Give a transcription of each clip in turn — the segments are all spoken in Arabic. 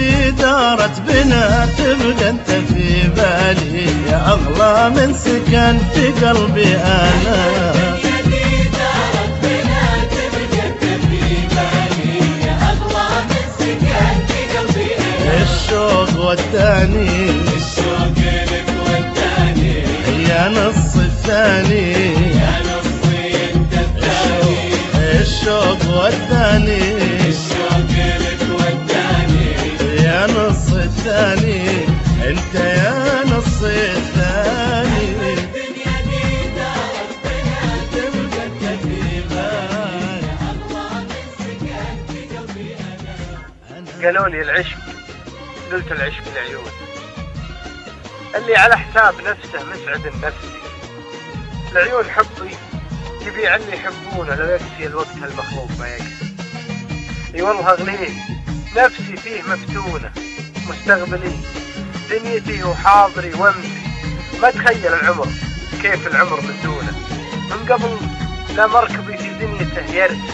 دي دارت بنا تبقى انت في بالي يا اغلى من سكن في قلبي انا. الشوق وداني الشوق لك وداني يا نص الثاني يا نصي انت الثاني. الشوق وداني الشوق لك وداني يا نص الثاني انت يا نص الثاني. الدنيا دي دارت بنا تبقى انت في بالي اغلى من سكن في قلبي انا. قالوا لي العشق، قلت العشق العيون اللي على حساب نفسه مسعد النفسي. العيون حبي يبيع اللي يحبونه لو يكفي الوقت المخلوق ما يكفي. اي والله اغليه نفسي فيه مفتونة مستقبلي دنيتي وحاضري وامسي. ما تخيل العمر كيف العمر من دونه، من قبل لا مركبي في دنيته يرسي.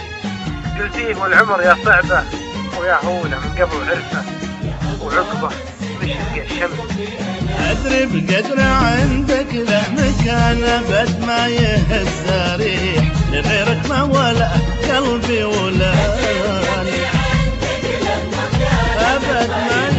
قلتيه والعمر يا صعبة ويا هونه من قبل عرفه وعقبه مشرق الشمس. أدري بقدر عندك له مكان أبد ما يهز ريح لغيرك ما ولا قلبي ولا أبد ما